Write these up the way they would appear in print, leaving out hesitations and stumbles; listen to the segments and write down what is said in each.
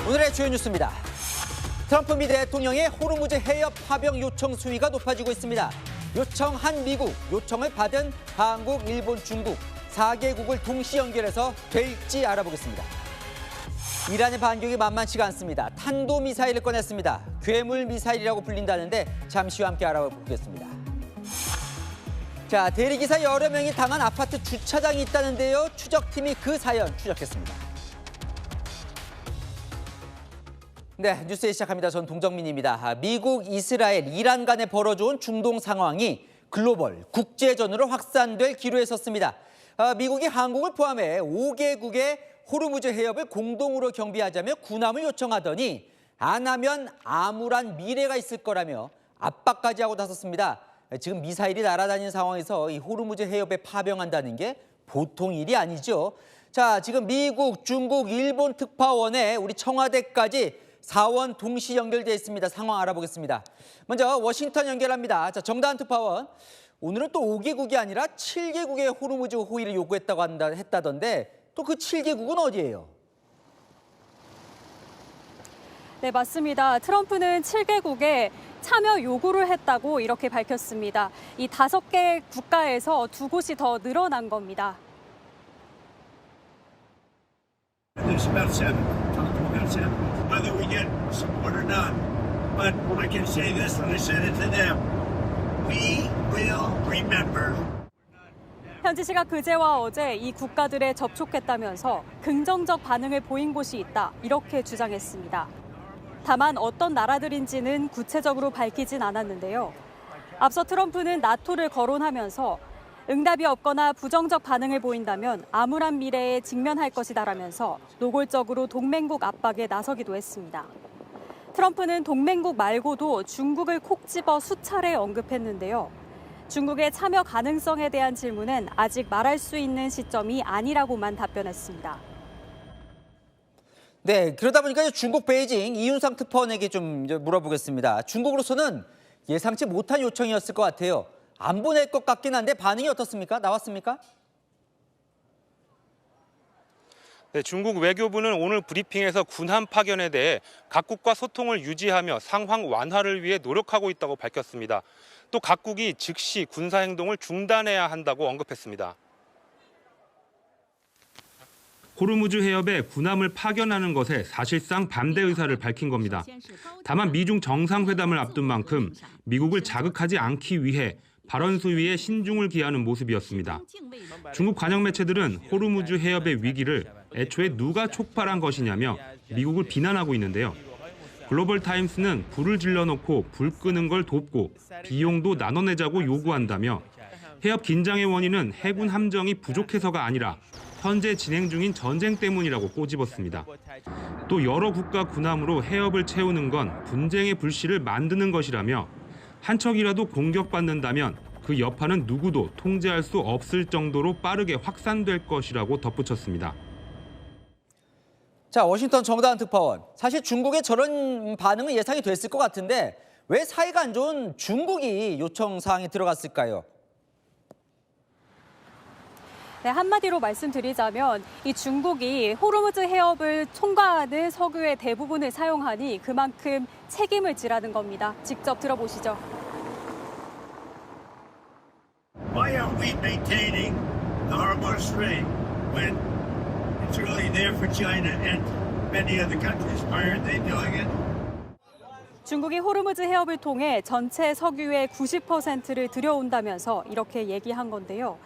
오늘의 주요 뉴스입니다. 트럼프 미 대통령의 호르무즈 해협 파병 요청 수위가 높아지고 있습니다. 요청한 미국, 요청을 받은 한국, 일본, 중국 4개국을 동시 연결해서 될지 알아보겠습니다. 이란의 반격이 만만치가 않습니다. 탄도미사일을 꺼냈습니다. 괴물 미사일이라고 불린다는데 잠시 후 함께 알아보겠습니다. 자, 대리기사 여러 명이 당한 아파트 주차장이 있다는데요. 추적팀이 그 사연 추적했습니다. 네, 뉴스 시작합니다. 전 동정민입니다. 미국, 이스라엘, 이란 간에 벌어져온 중동 상황이 글로벌 국제전으로 확산될 기로에 섰습니다. 미국이 한국을 포함해 5개국의 호르무즈 해협을 공동으로 경비하자며 군함을 요청하더니 안 하면 암울한 미래가 있을 거라며 압박까지 하고 나섰습니다. 지금 미사일이 날아다니는 상황에서 이 호르무즈 해협에 파병한다는 게 보통 일이 아니죠. 자, 지금 미국, 중국, 일본 특파원에 우리 청와대까지 사원 동시 연결되어 있습니다. 상황 알아보겠습니다. 먼저 워싱턴 연결합니다. 자, 정다은 특파원. 오늘은 또 5개국이 아니라 7개국의 호르무즈 호의를 요구했다고 했다던데 또 그 7개국은 어디예요? 네, 맞습니다. 트럼프는 7개국에 참여 요구를 했다고 이렇게 밝혔습니다. 이 5개 국가에서 2곳이 더 늘어난 겁니다. There's about 7. About 7. Whether we get support or not. But I can say this, and I said it to them. We will remember. 현지 시각 그제와 어제 이 국가들에 접촉했다면서 긍정적 반응을 보인 곳이 있다, 이렇게 주장했습니다. 다만 어떤 나라들인지는 구체적으로 밝히진 않았는데요. 앞서 트럼프는 나토를 거론하면서 응답이 없거나 부정적 반응을 보인다면 암울한 미래에 직면할 것이다라면서 노골적으로 동맹국 압박에 나서기도 했습니다. 트럼프는 동맹국 말고도 중국을 콕 집어 수차례 언급했는데요. 중국의 참여 가능성에 대한 질문엔 아직 말할 수 있는 시점이 아니라고만 답변했습니다. 네, 그러다 보니까 중국 베이징 이윤상 특파원에게 좀 물어보겠습니다. 중국으로서는 예상치 못한 요청이었을 것 같아요. 안 보낼 것 같긴 한데 반응이 어떻습니까? 나왔습니까? 네, 중국 외교부는 오늘 브리핑에서 군함 파견에 대해 각국과 소통을 유지하며 상황 완화를 위해 노력하고 있다고 밝혔습니다. 또 각국이 즉시 군사 행동을 중단해야 한다고 언급했습니다. 호르무즈 해협에 군함을 파견하는 것에 사실상 반대 의사를 밝힌 겁니다. 다만 미중 정상회담을 앞둔 만큼 미국을 자극하지 않기 위해 발언 수위에 신중을 기하는 모습이었습니다. 중국 관영 매체들은 호르무즈 해협의 위기를 애초에 누가 촉발한 것이냐며 미국을 비난하고 있는데요. 글로벌 타임스는 불을 질러놓고 불 끄는 걸 돕고 비용도 나눠내자고 요구한다며 해협 긴장의 원인은 해군 함정이 부족해서가 아니라 현재 진행 중인 전쟁 때문이라고 꼬집었습니다. 또 여러 국가 군함으로 해협을 채우는 건 분쟁의 불씨를 만드는 것이라며 한 척이라도 공격받는다면 그 여파는 누구도 통제할 수 없을 정도로 빠르게 확산될 것이라고 덧붙였습니다. 자, 워싱턴 정다은 특파원. 사실 중국의 저런 반응은 예상이 됐을 것 같은데 왜 사이가 안 좋은 중국이 요청 사항에 들어갔을까요? 네, 한마디로 말씀드리자면 이 중국이 호르무즈 해협을 통과하는 석유의 대부분을 사용하니 그만큼 책임을 지라는 겁니다. 직접 들어보시죠. Why aren't we maintaining the Hormuz Strait when it's really there for China and many other countries? Why aren't they doing it? 중국이 호르무즈 해협을 통해 전체 석유의 90%를 들여온다면서 이렇게 얘기한 건데요.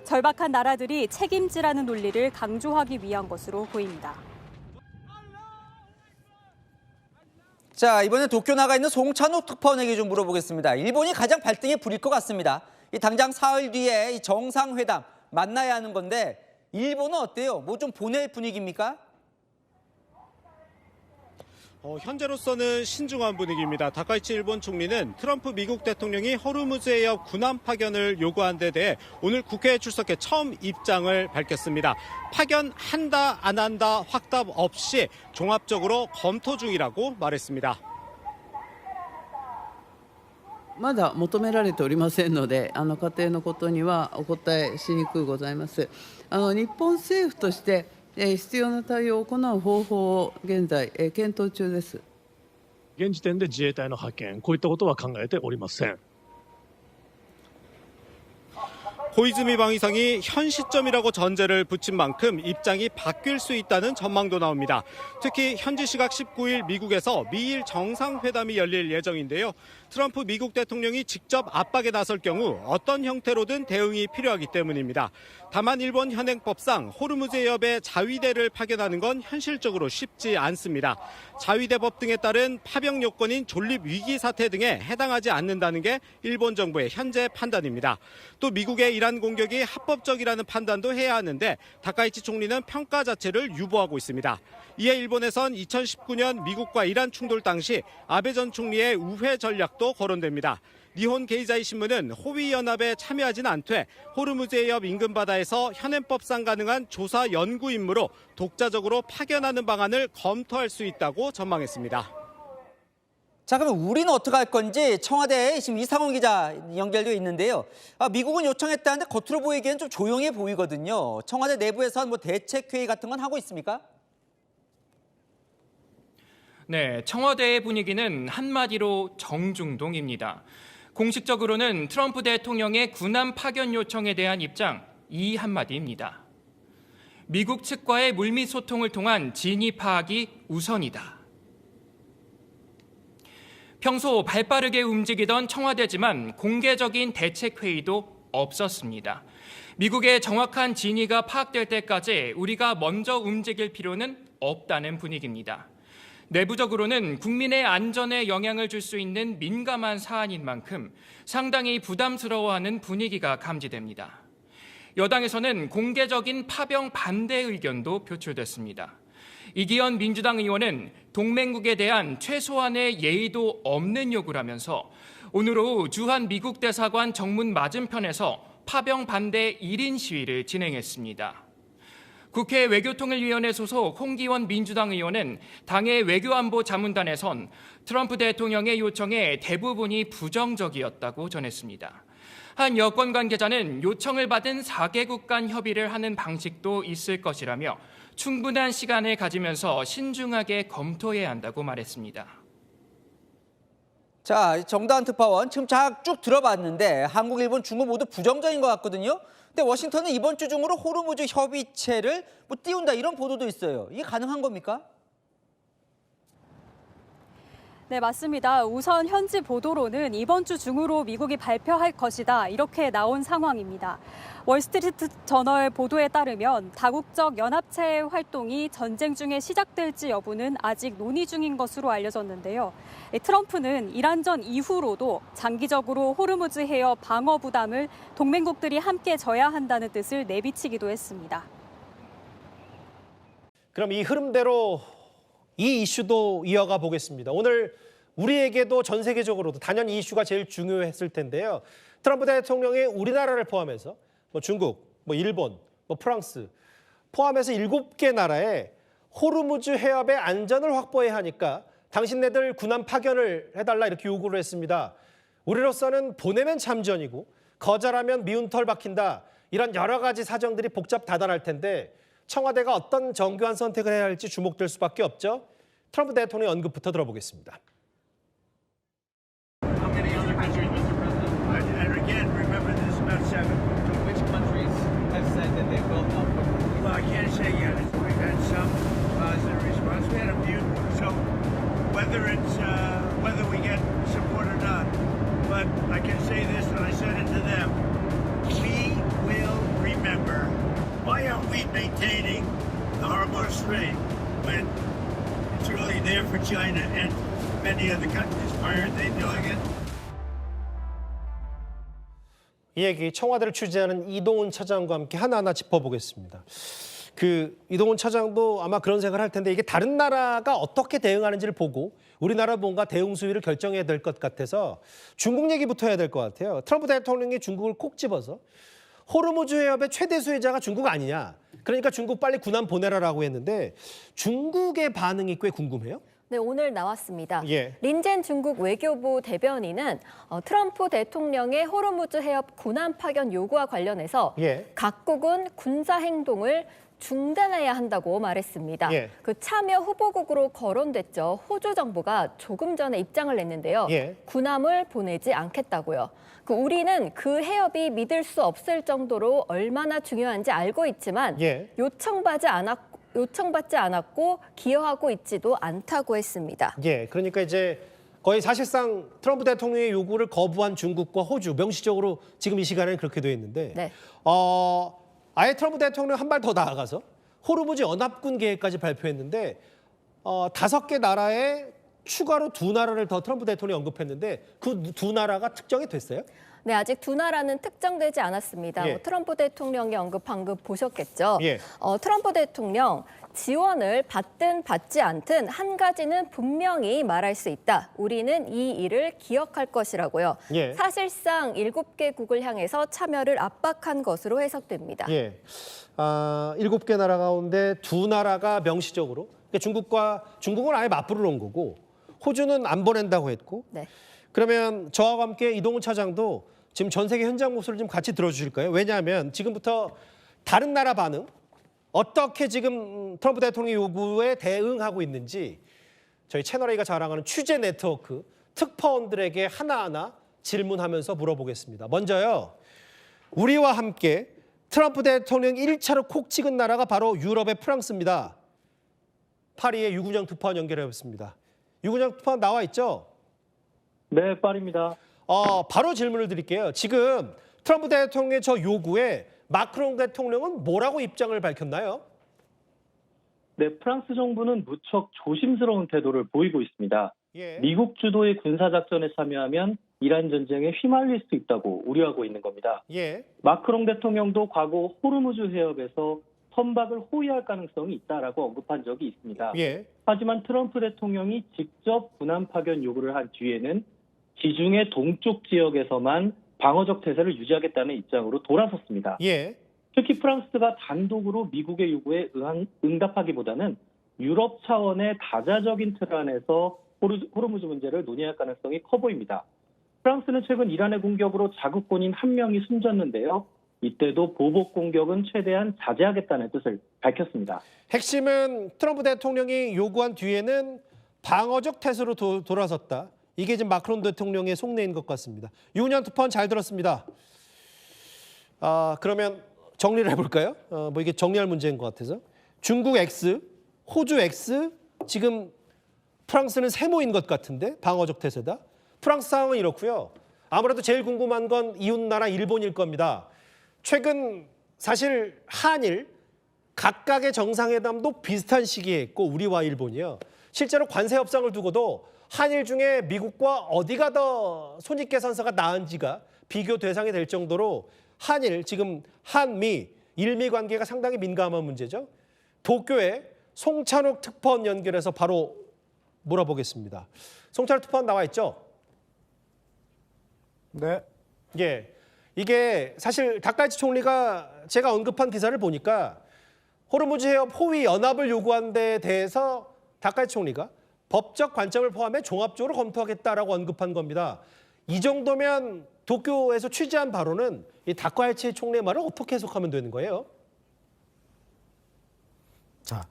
절박한 나라들이 책임지라는 논리를 강조하기 위한 것으로 보입니다. 자, 이번에 도쿄 나가 있는 송찬욱 특파원에게 좀 물어보겠습니다. 일본이 가장 발등에 불일 것 같습니다. 당장 사흘 뒤에 이 정상회담 만나야 하는 건데 일본은 어때요? 뭐 좀 보낼 분위기입니까? 현재로서는 신중한 분위기입니다. 다카이치 일본 총리는 트럼프 미국 대통령이 호르무즈 해협 군함 파견을 요구한 데 대해 오늘 국회에 출석해 처음 입장을 밝혔습니다. 파견한다 안 한다 확답 없이 종합적으로 검토 중이라고 말했습니다. まだ求められておりませんので、仮定のことにはお答えしにくいございます。日本政府として必要な対応を行う方法を現在、検討中です。現時点で自衛隊の派遣、こういったことは考えておりません。 고이즈미 방위상이 현 시점이라고 전제를 붙인 만큼 입장이 바뀔 수 있다는 전망도 나옵니다. 특히 현지 시각 19일 미국에서 미일 정상회담이 열릴 예정인데요. 트럼프 미국 대통령이 직접 압박에 나설 경우 어떤 형태로든 대응이 필요하기 때문입니다. 다만 일본 현행법상 호르무즈 해협에 자위대를 파견하는 건 현실적으로 쉽지 않습니다. 자위대법 등에 따른 파병 요건인 존립 위기 사태 등에 해당하지 않는다는 게 일본 정부의 현재 판단입니다. 또 미국의 이란 공격이 합법적이라는 판단도 해야 하는데 다카이치 총리는 평가 자체를 유보하고 있습니다. 이에 일본에선 2019년 미국과 이란 충돌 당시 아베 전 총리의 우회 전략도 거론됩니다. 니혼 게이자이 신문은 호위 연합에 참여하지는 않되 호르무즈 해협 인근 바다에서 현행법상 가능한 조사 연구 임무로 독자적으로 파견하는 방안을 검토할 수 있다고 전망했습니다. 자, 그럼 우리는 어떻게 할 건지 청와대에 지금 이상훈 기자 연결되어 있는데요. 미국은 요청했다는데 겉으로 보이기엔 좀 조용해 보이거든요. 청와대 내부에서는 뭐 대책회의 같은 건 하고 있습니까? 네, 청와대의 분위기는 한마디로 정중동입니다. 공식적으로는 트럼프 대통령의 군함 파견 요청에 대한 입장 이 한마디입니다. 미국 측과의 물밑 소통을 통한 진위 파악이 우선이다. 평소 발빠르게 움직이던 청와대지만 공개적인 대책 회의도 없었습니다. 미국의 정확한 진위가 파악될 때까지 우리가 먼저 움직일 필요는 없다는 분위기입니다. 내부적으로는 국민의 안전에 영향을 줄 수 있는 민감한 사안인 만큼 상당히 부담스러워하는 분위기가 감지됩니다. 여당에서는 공개적인 파병 반대 의견도 표출됐습니다. 이기현 민주당 의원은 동맹국에 대한 최소한의 예의도 없는 요구를 하면서 오늘 오후 주한 미국 대사관 정문 맞은편에서 파병 반대 1인 시위를 진행했습니다. 국회 외교통일위원회 소속 홍기원 민주당 의원은 당의 외교안보 자문단에선 트럼프 대통령의 요청에 대부분이 부정적이었다고 전했습니다. 한 여권 관계자는 요청을 받은 4개국 간 협의를 하는 방식도 있을 것이라며 충분한 시간을 가지면서 신중하게 검토해야 한다고 말했습니다. 자, 정다은 특파원 지금 쭉 들어봤는데 한국, 일본, 중국 모두 부정적인 것 같거든요. 근데 워싱턴은 이번 주 중으로 호르무즈 협의체를 띄운다 이런 보도도 있어요. 이게 가능한 겁니까? 네, 맞습니다. 우선 현지 보도로는 이번 주 중으로 미국이 발표할 것이다 이렇게 나온 상황입니다. 월스트리트 저널 보도에 따르면 다국적 연합체의 활동이 전쟁 중에 시작될지 여부는 아직 논의 중인 것으로 알려졌는데요. 트럼프는 이란전 이후로도 장기적으로 호르무즈 해협 방어 부담을 동맹국들이 함께 져야 한다는 뜻을 내비치기도 했습니다. 그럼 이 흐름대로 이 이슈도 이어가 보겠습니다. 오늘 우리에게도 전 세계적으로도 단연 이 이슈가 제일 중요했을 텐데요. 트럼프 대통령이 우리나라를 포함해서 중국, 일본, 프랑스 포함해서 7개 나라에 호르무즈 해협의 안전을 확보해야 하니까 당신네들 군함 파견을 해달라 이렇게 요구를 했습니다. 우리로서는 보내면 참전이고 거절하면 미운 털 박힌다. 이런 여러 가지 사정들이 복잡 다단할 텐데 청와대가 어떤 정교한 선택을 해야 할지 주목될 수밖에 없죠. 트럼프 대통령의 언급부터 들어보겠습니다. How many other countries, Mr. President? And again, remember this is about 7. Which countries have said that they will not put? Well, I can't say yet. We've had some positive response. We had a few. So whether we get support or not, but I can say this, and I said it to them. We will remember. Why aren't we maintaining the Hormuz Strait when it's really there for China and many other countries? Why aren't they doing it? 이 얘기 청와대를 취재하는 이동훈 차장과 함께 하나하나 짚어보겠습니다. 이동훈 차장도 아마 그런 생각을 할 텐데 이게 다른 나라가 어떻게 대응하는지를 보고 우리나라 뭔가 대응 수위를 결정해야 될 것 같아서 중국 얘기부터 해야 될 것 같아요. 트럼프 대통령이 중국을 콕 집어서 호르무즈 해협의 최대 수혜자가 중국 아니냐. 그러니까 중국 빨리 군함 보내라라고 했는데 중국의 반응이 꽤 궁금해요. 네, 오늘 나왔습니다. 예. 린젠 중국 외교부 대변인은 트럼프 대통령의 호르무즈 해협 군함 파견 요구와 관련해서 예. 각국은 군사 행동을 중단해야 한다고 말했습니다. 예. 그 참여 후보국으로 거론됐죠. 호주 정부가 조금 전에 입장을 냈는데요. 예. 군함을 보내지 않겠다고요. 우리는 그 해협이 믿을 수 없을 정도로 얼마나 중요한지 알고 있지만 예. 요청받지 않았고 기여하고 있지도 않다고 했습니다. 예, 그러니까 이제 거의 사실상 트럼프 대통령의 요구를 거부한 중국과 호주, 명시적으로 지금 이 시간에는 그렇게 되어 있는데 네. 아예 트럼프 대통령 한 발 더 나아가서 호르무즈 연합군 계획까지 발표했는데 5개 나라에 추가로 2나라를 더 트럼프 대통령이 언급했는데 그 2나라가 특정이 됐어요? 네, 아직 2나라는 특정되지 않았습니다. 예. 트럼프 대통령이 언급한 거 보셨겠죠? 예. 트럼프 대통령 지원을 받든 받지 않든 한 가지는 분명히 말할 수 있다. 우리는 이 일을 기억할 것이라고요. 예. 사실상 7개국을 향해서 참여를 압박한 것으로 해석됩니다. 예. 7개 나라 가운데 2나라가 명시적으로 그러니까 중국은 아예 맞불을 온 거고 호주는 안 보낸다고 했고 네. 그러면 저와 함께 이동훈 차장도 지금 전 세계 현장 목소리를 좀 같이 들어주실까요? 왜냐하면 지금부터 다른 나라 반응, 어떻게 지금 트럼프 대통령 요구에 대응하고 있는지 저희 채널A가 자랑하는 취재 네트워크 특파원들에게 하나하나 질문하면서 물어보겠습니다. 먼저요, 우리와 함께 트럼프 대통령 1차로 콕 찍은 나라가 바로 유럽의 프랑스입니다. 파리의 유군영 특파원 연결해봤습니다. 유군영 특파원 나와 있죠? 네, 파리입니다. 바로 질문을 드릴게요. 지금 트럼프 대통령의 저 요구에 마크롱 대통령은 뭐라고 입장을 밝혔나요? 네, 프랑스 정부는 무척 조심스러운 태도를 보이고 있습니다. 예. 미국 주도의 군사작전에 참여하면 이란 전쟁에 휘말릴 수 있다고 우려하고 있는 겁니다. 예. 마크롱 대통령도 과거 호르무즈 해협에서 선박을 호위할 가능성이 있다라고 언급한 적이 있습니다. 예. 하지만 트럼프 대통령이 직접 군함 파견 요구를 한 뒤에는 지중해 동쪽 지역에서만 방어적 태세를 유지하겠다는 입장으로 돌아섰습니다. 예. 특히 프랑스가 단독으로 미국의 요구에 응답하기보다는 유럽 차원의 다자적인 틀 안에서 호르무즈 문제를 논의할 가능성이 커 보입니다. 프랑스는 최근 이란의 공격으로 자국군인 1명이 숨졌는데요. 이때도 보복 공격은 최대한 자제하겠다는 뜻을 밝혔습니다. 핵심은 트럼프 대통령이 요구한 뒤에는 방어적 태세로 돌아섰다. 이게 지금 마크롱 대통령의 속내인 것 같습니다. 유은현 특파원 잘 들었습니다. 그러면 정리를 해볼까요? 이게 정리할 문제인 것 같아서. 중국 X, 호주 X, 지금 프랑스는 세모인 것 같은데 방어적 태세다. 프랑스 상황은 이렇고요. 아무래도 제일 궁금한 건 이웃나라 일본일 겁니다. 최근 사실 한일 각각의 정상회담도 비슷한 시기에 했고 우리와 일본이요. 실제로 관세 협상을 두고도 한일 중에 미국과 어디가 더 손익계산서가 나은지가 비교 대상이 될 정도로 한일, 지금 한미, 일미 관계가 상당히 민감한 문제죠. 도쿄에 송찬욱 특파원 연결해서 바로 물어보겠습니다. 송찬욱 특파원 나와 있죠? 네. 예. 이게 사실 다카이치 총리가 제가 언급한 기사를 보니까 호르무즈 해협 호위 연합을 요구한 데 대해서 다카이치 총리가 법적 관점을 포함해 종합적으로 검토하겠다라고 언급한 겁니다. 이 정도면 도쿄에서 취재한 바로는 이 다카이치 총리의 말을 어떻게 해석하면 되는 거예요? 자,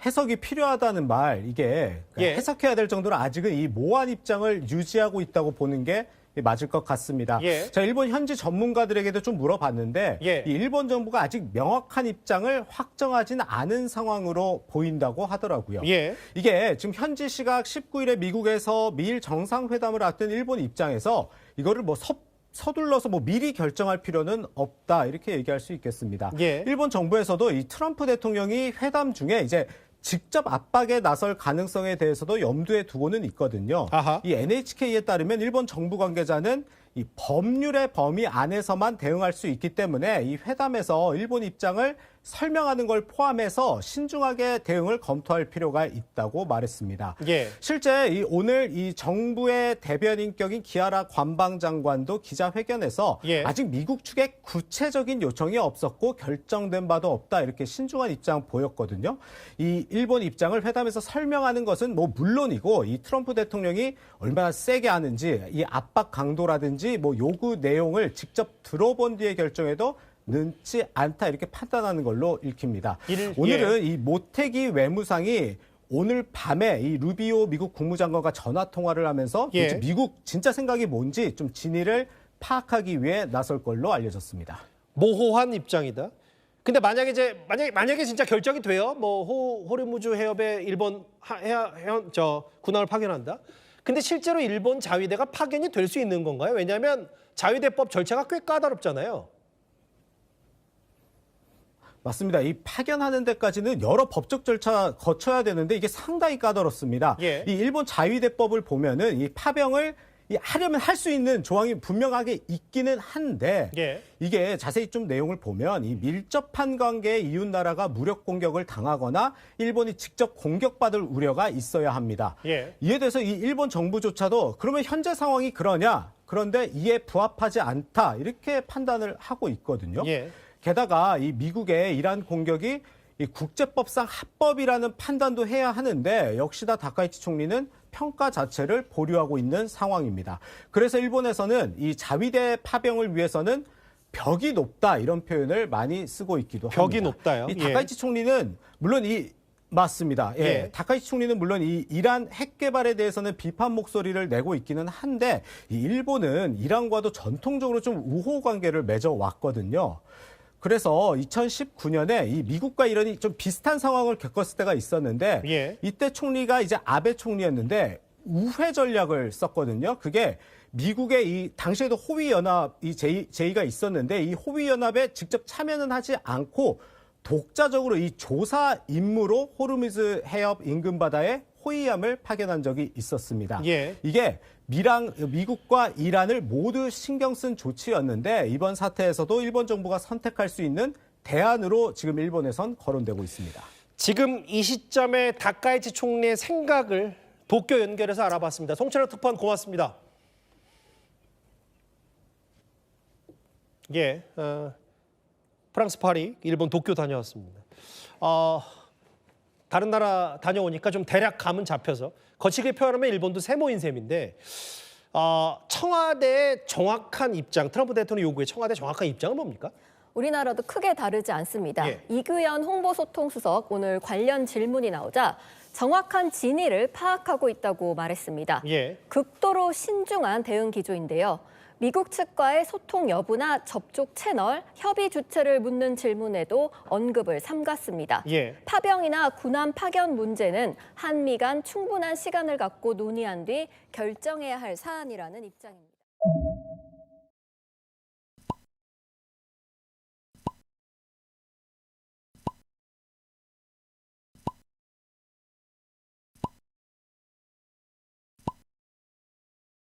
해석이 필요하다는 말, 이게 예. 해석해야 될 정도로 아직은 이 모호한 입장을 유지하고 있다고 보는 게 맞을 것 같습니다. 예. 자, 일본 현지 전문가들에게도 좀 물어봤는데 예. 이 일본 정부가 아직 명확한 입장을 확정하지는 않은 상황으로 보인다고 하더라고요. 예. 이게 지금 현지 시각 19일에 미국에서 미일 정상회담을 앞둔 일본 입장에서 이거를 서둘러서 미리 결정할 필요는 없다, 이렇게 얘기할 수 있겠습니다. 예. 일본 정부에서도 이 트럼프 대통령이 회담 중에 이제 직접 압박에 나설 가능성에 대해서도 염두에 두고는 있거든요. 아하. 이 NHK에 따르면 일본 정부 관계자는 이 법률의 범위 안에서만 대응할 수 있기 때문에 이 회담에서 일본 입장을 설명하는 걸 포함해서 신중하게 대응을 검토할 필요가 있다고 말했습니다. 예. 실제 오늘 이 정부의 대변인격인 기아라 관방장관도 기자회견에서 예. 아직 미국 측에 구체적인 요청이 없었고 결정된 바도 없다 이렇게 신중한 입장 보였거든요. 이 일본 입장을 회담에서 설명하는 것은 뭐 물론이고 이 트럼프 대통령이 얼마나 세게 하는지 이 압박 강도라든지 뭐 요구 내용을 직접 들어본 뒤에 결정해도 는지 않다 이렇게 판단하는 걸로 읽힙니다. 오늘은 이 모태기 외무상이 오늘 밤에 이 루비오 미국 국무장관과 전화 통화를 하면서 도대체 미국 진짜 생각이 뭔지 좀 진위를 파악하기 위해 나설 걸로 알려졌습니다. 모호한 입장이다. 근데 만약에 진짜 결정이 돼요. 뭐 호르무즈 해협에 일본 군함을 파견한다. 근데 실제로 일본 자위대가 파견이 될 수 있는 건가요? 왜냐하면 자위대법 절차가 꽤 까다롭잖아요. 맞습니다. 이 파견하는 데까지는 여러 법적 절차 거쳐야 되는데 이게 상당히 까다롭습니다. 예. 이 일본 자위대법을 보면은 이 파병을 하려면 할 수 있는 조항이 분명하게 있기는 한데 이게 자세히 좀 내용을 보면 이 밀접한 관계의 이웃 나라가 무력 공격을 당하거나 일본이 직접 공격받을 우려가 있어야 합니다. 이에 대해서 이 일본 정부조차도 그러면 현재 상황이 그러냐? 그런데 이에 부합하지 않다 이렇게 판단을 하고 있거든요. 게다가 이 미국의 이란 공격이 이 국제법상 합법이라는 판단도 해야 하는데 역시나 다카이치 총리는 평가 자체를 보류하고 있는 상황입니다. 그래서 일본에서는 이 자위대 파병을 위해서는 벽이 높다 이런 표현을 많이 쓰고 있기도 합니다. 벽이 높다요? 이 다카이치 총리는 물론 맞습니다. 다카이치 총리는 물론 이 이란 핵 개발에 대해서는 비판 목소리를 내고 있기는 한데 이 일본은 이란과도 전통적으로 좀 우호 관계를 맺어왔거든요. 그래서 2019년에 이 미국과 이란이 좀 비슷한 상황을 겪었을 때가 있었는데 이때 총리가 이제 아베 총리였는데 우회 전략을 썼거든요. 그게 미국의 이 당시에도 호위 연합 이 제의가 있었는데 이 호위 연합에 직접 참여는 하지 않고 독자적으로 이 조사 임무로 호르무즈 해협 인근 바다에 호위함을 파견한 적이 있었습니다. 이게 미국과 이란을 모두 신경 쓴 조치였는데 이번 사태에서도 일본 정부가 선택할 수 있는 대안으로 지금 일본에선 거론되고 있습니다. 지금 이 시점에 다카이치 총리의 생각을 도쿄 연결해서 알아봤습니다. 송철호 특파원 고맙습니다. 프랑스 파리, 일본 도쿄 다녀왔습니다. 다른 나라 다녀오니까 좀 대략 감은 잡혀서 거칠게 표현하면 일본도 세모인 셈인데 청와대의 정확한 입장, 트럼프 대통령 요구의 청와대 정확한 입장은 뭡니까? 우리나라도 크게 다르지 않습니다. 이규현 홍보소통수석 오늘 관련 질문이 나오자 정확한 진위를 파악하고 있다고 말했습니다. 극도로 신중한 대응 기조인데요. 미국 측과의 소통 여부나 접촉 채널, 협의 주체를 묻는 질문에도 언급을 삼갔습니다. 파병이나 군함 파견 문제는 한미 간 충분한 시간을 갖고 논의한 뒤 결정해야 할 사안이라는 입장입니다.